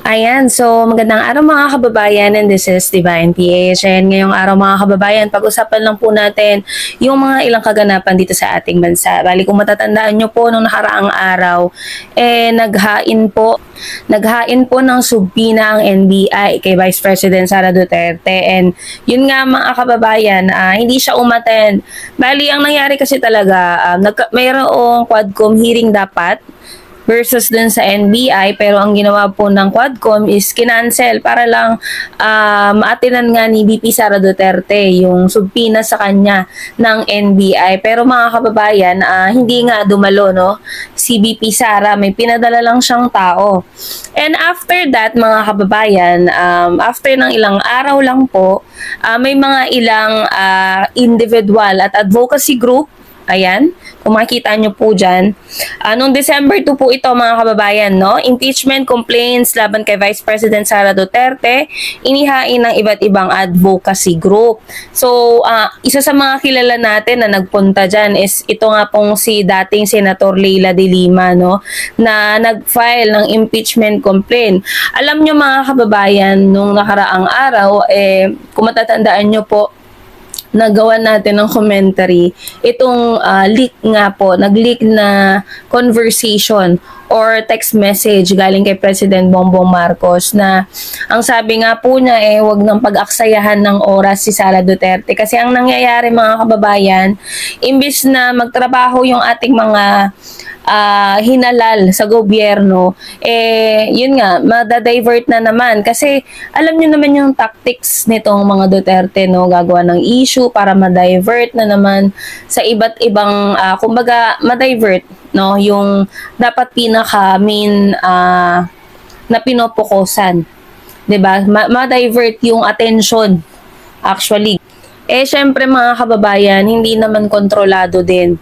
Ayan, so magandang araw mga kababayan, and this is Divine PH. And ngayong araw mga kababayan, pag-usapan lang po natin yung mga ilang kaganapan dito sa ating bansa. Bali kung matatandaan nyo po nung nakaraang araw, naghain po ng subpina ang NBI kay Vice President Sara Duterte. And yun nga mga kababayan, hindi siya umattend. Bali ang nangyari kasi talaga, mayroong Quadcom hearing dapat versus dun sa NBI, pero ang ginawa po ng Quadcom is kinancel para lang maatinan nga ni VP Sara Duterte yung subpina sa kanya ng NBI. Pero mga kababayan, hindi nga dumalo no si VP Sara, may pinadala lang siyang tao. And after that mga kababayan, after ng ilang araw lang po, may mga ilang individual at advocacy group. Ayan, kung makikita nyo po dyan. Noong December 2 po ito mga kababayan, no? Impeachment complaints laban kay Vice President Sara Duterte, inihain ng iba't ibang advocacy group. So, isa sa mga kilala natin na nagpunta dyan is ito nga pong si dating Senator Leila de Lima, no? Na nag-file ng impeachment complaint. Alam nyo mga kababayan, nung nakaraang araw, kung matatandaan nyo po, nagawa natin ng commentary, itong leak nga po, nag-leak na conversation or text message galing kay President Bongbong Marcos na ang sabi nga po niya wag nang pag-aksayahan ng oras si Sara Duterte. Kasi ang nangyayari mga kababayan, imbis na magtrabaho yung ating mga hinalal sa gobyerno, yun nga, madadivert na naman. Kasi alam nyo naman yung tactics nitong mga Duterte, no, gagawa ng issue para madivert na naman sa iba't ibang, kumbaga, madivert, no, yung dapat pinaka main na pinopokusan. 'Di ba? Ma-divert yung attention actually. Syempre mga kababayan, hindi naman kontrolado din.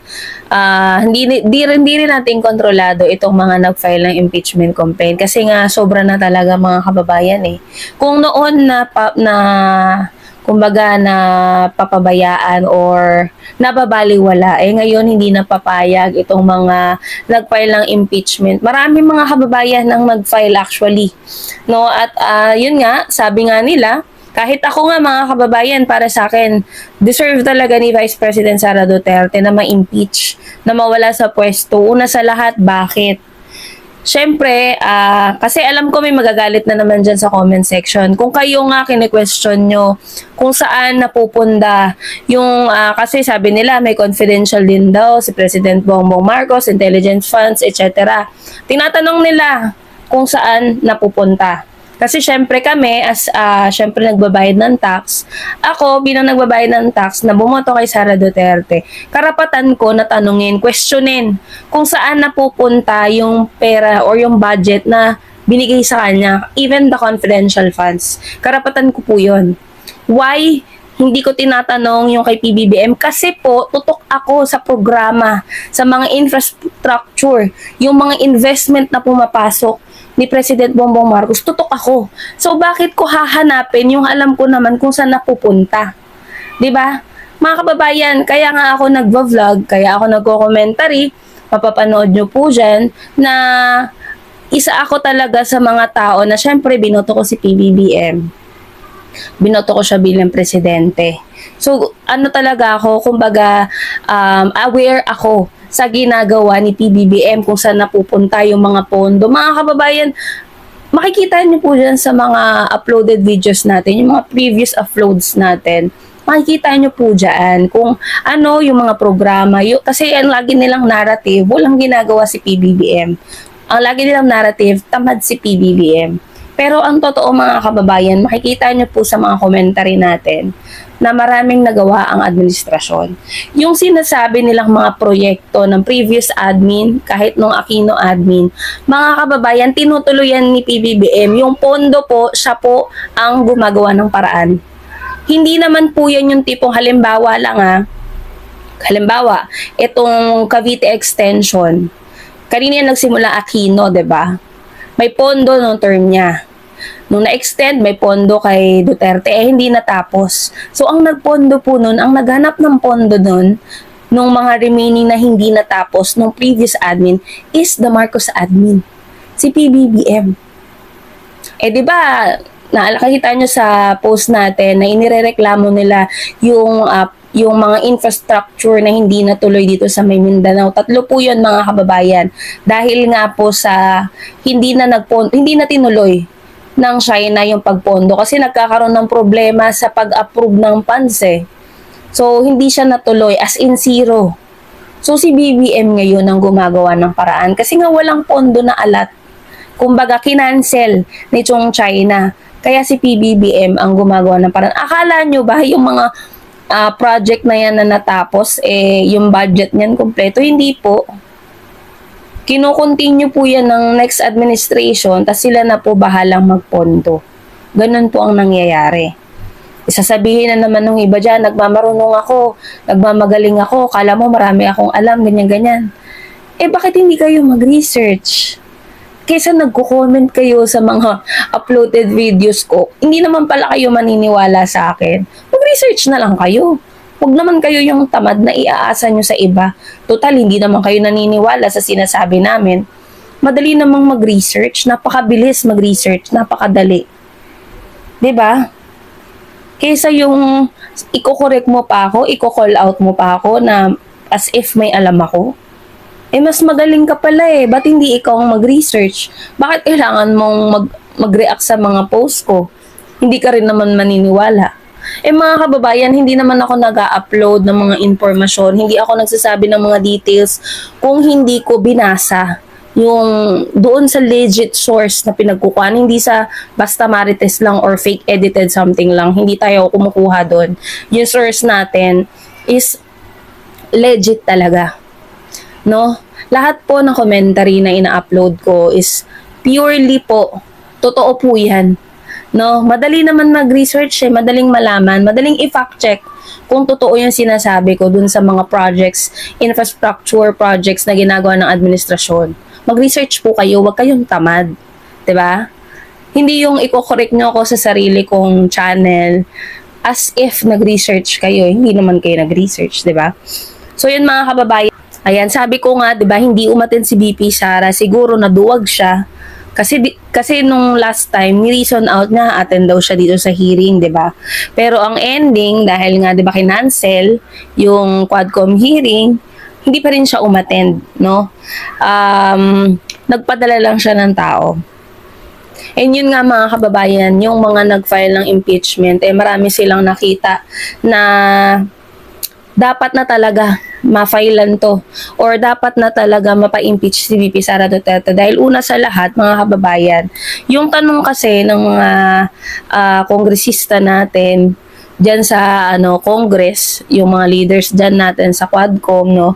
Hindi rin natin kontrolado itong mga nag-file ng impeachment complaint kasi nga sobra na talaga mga kababayan Kung noon kumbaga na papabayaan or nababaliwala, ngayon hindi napapayag itong mga nag-file ng impeachment. Marami mga kababayan ang nag-file actually. No? At yun nga, sabi nga nila, kahit ako nga mga kababayan, para sa akin, deserve talaga ni Vice President Sara Duterte na ma-impeach, na mawala sa pwesto. Una sa lahat, bakit? Siyempre, kasi alam ko may magagalit na naman dyan sa comment section. Kung kayo nga kine-question nyo kung saan napupunta yung, kasi sabi nila may confidential din daw si President Bongbong Marcos, intelligence funds, etc. Tinatanong nila kung saan napupunta. Kasi syempre kami, syempre nagbabayad ng tax, ako bilang nagbabayad ng tax na bumoto kay Sara Duterte, karapatan ko na tanungin, questionin kung saan napupunta yung pera or yung budget na binigay sa kanya, even the confidential funds. Karapatan ko po yun. Why hindi ko tinatanong yung kay PBBM? Kasi po, tutok ako sa programa, sa mga infrastructure, yung mga investment na pumapasok ni President Bongbong Marcos, tutok ako. So, bakit ko hahanapin yung alam ko naman kung saan napupunta? 'Di ba? Mga kababayan, kaya nga ako nagvo-vlog, kaya ako nagko-commentary, mapapanood nyo po dyan, na isa ako talaga sa mga tao na syempre binoto ko si PBBM. Binoto ko siya bilang presidente. So, ano talaga ako, kumbaga, aware ako sa ginagawa ni PBBM kung saan napupunta yung mga pondo. Mga kababayan, makikita niyo po dyan sa mga uploaded videos natin, yung mga previous uploads natin, makikita niyo po dyan kung ano yung mga programa. Kasi ang lagi nilang narrative, walang ginagawa si PBBM. Ang lagi nilang narrative, tamad si PBBM. Pero ang totoo mga kababayan, makikita niyo po sa mga commentary natin na maraming nagawa ang administrasyon. Yung sinasabi nilang mga proyekto ng previous admin, kahit nung Aquino admin, mga kababayan, tinutuloyan ni PBBM. Yung pondo po, siya po ang gumagawa ng paraan. Hindi naman po yan yung tipong halimbawa lang halimbawa, itong Cavite Extension. Kanina yan nagsimula Aquino, 'di ba? May pondo nung term niya. Nung na-extend, may pondo kay Duterte, hindi natapos. So, ang nagpondo po nun, ang naghanap ng pondo nun, nung mga remaining na hindi natapos nung previous admin, is the Marcos admin. Si PBBM. Eh, di ba, nakita nyo sa post natin na inirereklamo nila yung mga infrastructure na hindi natuloy dito sa may Mindanao. 3 po yun mga kababayan. Dahil nga po sa hindi na tinuloy ng China yung pagpondo kasi nagkakaroon ng problema sa pag-approve ng funds eh. So, hindi siya natuloy as in zero. So, si BBM ngayon ang gumagawa ng paraan kasi nga walang pondo na alat. Kumbaga, kinancel nitong China. Kaya si PBBM ang gumagawa ng paraan. Akala nyo ba yung mga project na yan na natapos, yung budget niyan kompleto? Hindi po. Kino-continue po yan ng next administration, tas sila na po bahalang magpondo. Ganun po ang nangyayari. Isasabihin na naman ng iba dyan, nagmamarunong ako, nagmamagaling ako, kala mo marami akong alam, ganyan-ganyan. Bakit hindi kayo mag-research? Kaysa nagko-comment kayo sa mga uploaded videos ko, hindi naman pala kayo maniniwala sa akin. Mag-research na lang kayo. Huwag naman kayo yung tamad na iaasa nyo sa iba. Total, hindi naman kayo naniniwala sa sinasabi namin. Madali namang mag-research. Napakabilis mag-research. Napakadali. 'Di ba? Kaysa yung iko-correct mo pa ako, iko-call out mo pa ako na as if may alam ako. Mas magaling ka pala Ba't hindi ikaw ang mag-research? Bakit kailangan mong mag-react sa mga post ko? Hindi ka rin naman maniniwala. Mga kababayan, hindi naman ako nag-upload ng mga informasyon. Hindi ako nagsasabi ng mga details kung hindi ko binasa yung doon sa legit source na pinagkukuhan. Hindi sa basta marites lang or fake edited something lang. Hindi tayo kumukuha doon. Yung source natin is legit talaga. No? Lahat po ng commentary na ina-upload ko is purely po, totoo po yan. No? Madali naman mag-research madaling malaman, madaling i-fact check kung totoo yung sinasabi ko dun sa mga projects, infrastructure projects na ginagawa ng administrasyon. Mag-research po kayo, wag kayong tamad. 'Di ba? Hindi yung i-correct nyo ako sa sarili kong channel as if nag-research kayo. Hindi naman kayo nag-research, 'di ba? So yun mga kababayan. Ayan, sabi ko nga, 'di ba, hindi umattend si BP Sara, siguro naduwag siya. Kasi nung last time, ni-reason out niya, attend daw siya dito sa hearing, 'di ba? Pero ang ending, dahil nga 'di ba kinancel yung Quadcom hearing, hindi pa rin siya umattend, no? Nagpadala lang siya ng tao. And yun nga mga kababayan, yung mga nag-file ng impeachment, marami silang nakita na dapat na talaga ma-filean to or dapat na talaga mapa-impeach si VP Sara Duterte dahil una sa lahat mga kababayan, yung tanong kasi ng mga kongresista natin dyan sa Congress, yung mga leaders dyan natin sa Quadcom, no?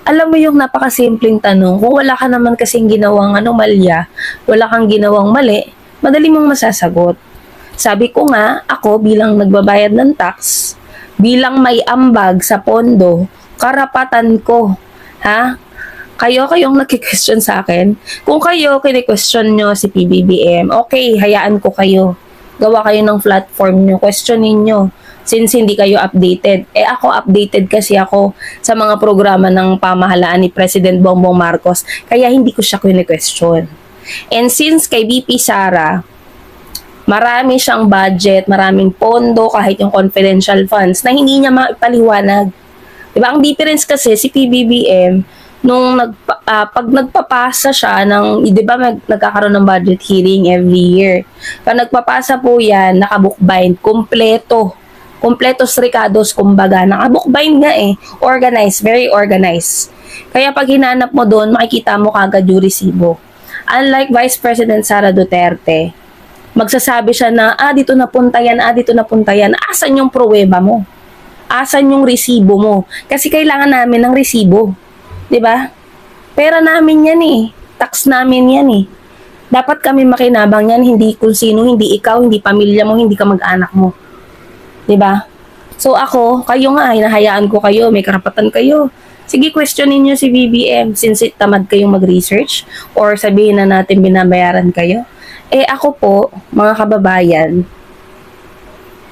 Alam mo yung napakasimpleng tanong, kung wala ka naman kasing ginawang anomalya, wala kang ginawang mali, madali mong masasagot. Sabi ko nga, ako bilang nagbabayad ng tax, bilang may ambag sa pondo, karapatan ko. Ha? Kayong nagki-question sa akin. Kung kayo kini-question nyo si PBBM, okay, hayaan ko kayo. Gawa kayo ng platform nyo, questionin nyo. Since hindi kayo updated. Ako updated kasi ako sa mga programa ng pamahalaan ni President Bongbong Marcos. Kaya hindi ko siya kini-question. And since kay BP Sara, marami siyang budget, maraming pondo, kahit yung confidential funds, na hindi niya maipaliwanag. Diba? Ang difference kasi, si PBBM, nung pag nagpapasa siya ng, diba nagkakaroon ng budget hearing every year. Pag nagpapasa po yan, nakabookbind, kompletos ricados, kumbaga, nakabookbind nga organized, very organized. Kaya pag hinanap mo doon, makikita mo kagad yung resibo. Unlike Vice President Sara Duterte, magsasabi siya na, dito napunta yan, dito napunta yan. Asan yung pruweba mo? Asan yung resibo mo? Kasi kailangan namin ng resibo. 'Di ba? Pera namin yan Tax namin yan Dapat kami makinabang yan, hindi kung sino, hindi ikaw, hindi pamilya mo, hindi ka mag-anak mo. 'Di ba? So ako, kayo nga, hinahayaan ko kayo, may karapatan kayo. Sige, questionin nyo si BBM since tamad kayong mag-research or sabihin na natin binabayaran kayo. Ako po, mga kababayan,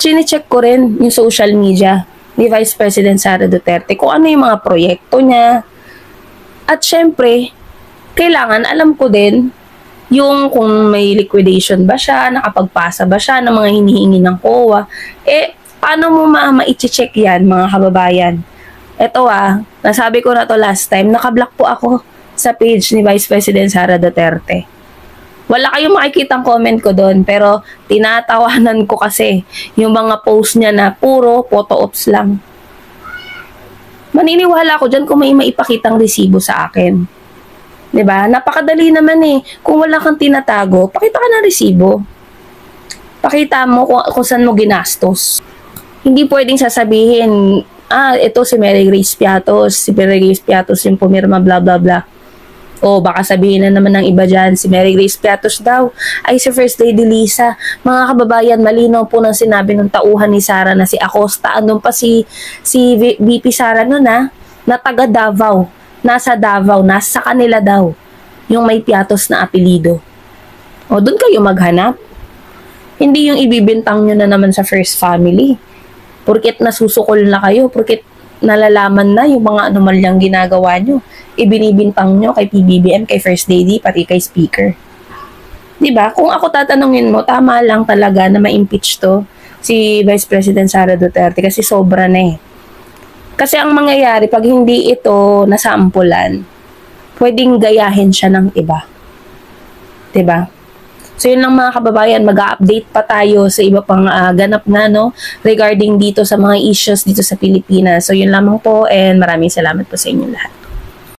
chine-check ko rin yung social media ni Vice President Sara Duterte kung ano yung mga proyekto niya. At syempre, kailangan alam ko din yung kung may liquidation ba siya, nakapagpasa ba siya ng mga hinihingi ng COA. Paano mo ma-i-check yan, mga kababayan? Ito nasabi ko na to last time, nakablock po ako sa page ni Vice President Sara Duterte. Wala kayong makikitang comment ko doon, pero tinatawanan ko kasi yung mga post niya na puro photo ops lang. Maniniwala ako dyan kung may maipakitang resibo sa akin. 'Di ba? Napakadali naman Kung wala kang tinatago, pakita ka ng resibo. Pakita mo kung saan mo ginastos. Hindi pwedeng sasabihin, ito si Mary Grace Piatos, si Mary Grace Piatos yung pumirma, bla bla bla. O baka sabihin na naman ng iba dyan, si Mary Grace Piatos daw ay si First Lady Lisa. Mga kababayan, malinaw po ng sinabi ng tauhan ni Sara na si Acosta. Andun pa si VP Sara nun na taga Davao. Nasa Davao, nasa kanila daw yung may Piatos na apelido. O doon kayo maghanap. Hindi yung ibibintang nyo na naman sa first family. Porket nasusukol na kayo, porket nalalaman na yung mga anomalyang ginagawa nyo, ibinibintang nyo kay PBBM, kay First Lady, pati kay Speaker. Diba? Kung ako tatanungin mo, tama lang talaga na ma-impeach to si Vice President Sara Duterte kasi sobra na Kasi ang mangyayari, pag hindi ito nasampulan, pwedeng gayahin siya ng iba. Diba? So yun lang mga kababayan, mag-update pa tayo sa iba pang ganap na regarding dito sa mga issues dito sa Pilipinas. So yun lamang po and maraming salamat po sa inyo lahat.